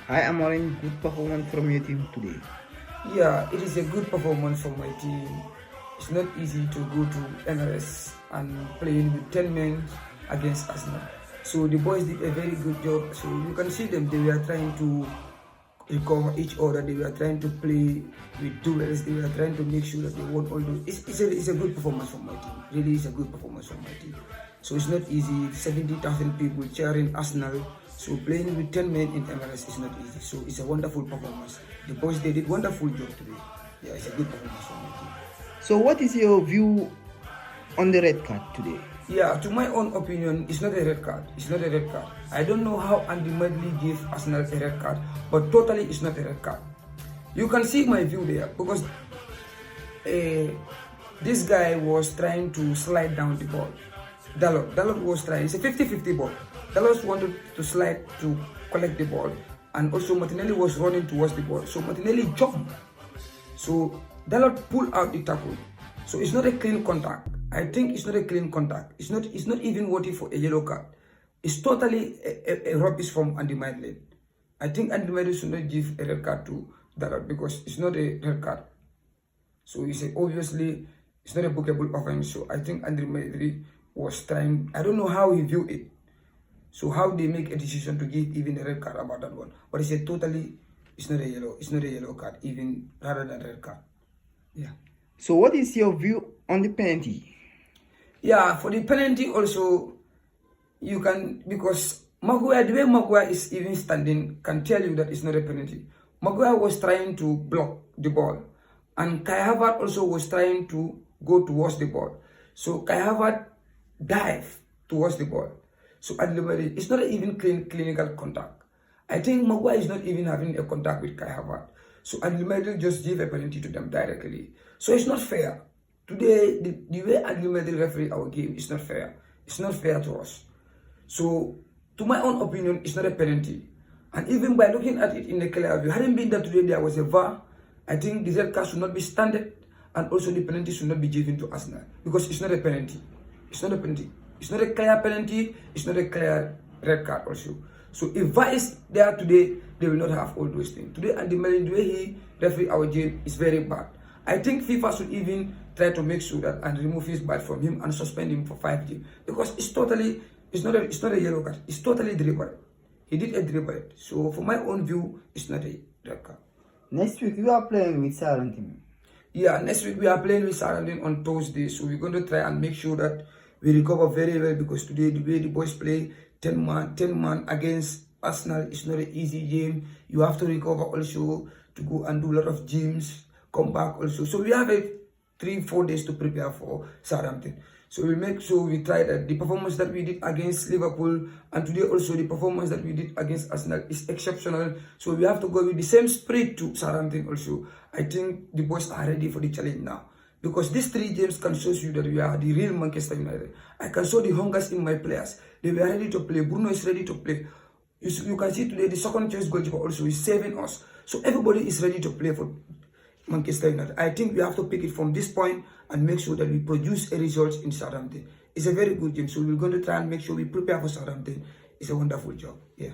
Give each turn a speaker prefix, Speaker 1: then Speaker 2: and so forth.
Speaker 1: Hi, Amarin. Good performance from your team today.
Speaker 2: Yeah, it is a good performance for my team. It's not easy to go to MLS and playing with 10 men against Arsenal. So the boys did a very good job. So you can see them, they were trying to recover each other. They were trying to play with duels. They were trying to make sure that they won all those. It's a good performance from my team. Really, it's a good performance from my team. So it's not easy. 70,000 people cheering Arsenal. So playing with 10 men in MLS is not easy. So it's a wonderful performance. The boys they did wonderful job today. Yeah, it's a good performance from my team.
Speaker 1: So, what is your view on the red card today?
Speaker 2: Yeah, to my own opinion, it's not a red card. It's not a red card. I don't know how Andy Medley gave Arsenal a red card, but totally it's not a red card. You can see my view there because this guy was trying to slide down the ball. Dalot was trying. It's a 50-50 ball. Dalot wanted to slide to collect the ball, and also Martinelli was running towards the ball. So Martinelli jumped. So Dalot pulled out the tackle. So it's not a clean contact. I think it's not a clean contact. It's not even worthy for a yellow card. It's totally a rubbish from Andy Medley. I think Andy Medley should not give a red card to Dalot because it's not a red card. So obviously it's not a bookable offense. So I think Andy Medley was trying. I don't know how he viewed it. So how they make a decision to give even a red card about that one. But it's not a yellow card, even rather than red card. Yeah.
Speaker 1: So, what is your view on the penalty?
Speaker 2: Yeah, for the penalty also, you can, because Maguire, the way Maguire is even standing, can tell you that it's not a penalty. Maguire was trying to block the ball, and Kai Havertz also was trying to go towards the ball. So Kai Havertz dived towards the ball. So at the moment, it's not even clinical contact. I think Maguire is not even having a contact with Kai Havertz. So Adli just gave a penalty to them directly. So it's not fair. Today, the way Adli referee our game is not fair. It's not fair to us. So, to my own opinion, it's not a penalty. And even by looking at it in the clear view, hadn't been that today there was a VAR, I think the red card should not be standard, and also the penalty should not be given to Arsenal because it's not a penalty. It's not a penalty. It's not a clear penalty. It's not a clear red card also. So if VAR is there today, they will not have all those things. Today, and the way he referee our game is very bad. I think FIFA should even try to make sure that and remove his badge from him and suspend him for 5 games because it's not a yellow card. It's totally deliberate. He did a deliberate. So for my own view, it's not a red card.
Speaker 1: Next week, you are playing with Southampton.
Speaker 2: Yeah, next week we are playing with Southampton on Thursday. So we're going to try and make sure that we recover very well because today the way the boys play 10 man against Arsenal is not an easy game. You have to recover also to go and do a lot of gyms, come back also. So we have 3-4 days to prepare for Southampton. So we make sure we try that the performance that we did against Liverpool and today also the performance that we did against Arsenal is exceptional. So we have to go with the same spirit to Southampton also. I think the boys are ready for the challenge now. Because these 3 games can show you that we are the real Manchester United. I can show the hungers in my players. They were ready to play. Bruno is ready to play. You can see today the second choice goalkeeper also is saving us. So everybody is ready to play for Manchester United. I think we have to pick it from this point and make sure that we produce a result in Southampton. It's a very good game. So we're going to try and make sure we prepare for Southampton. It's a wonderful job. Yeah.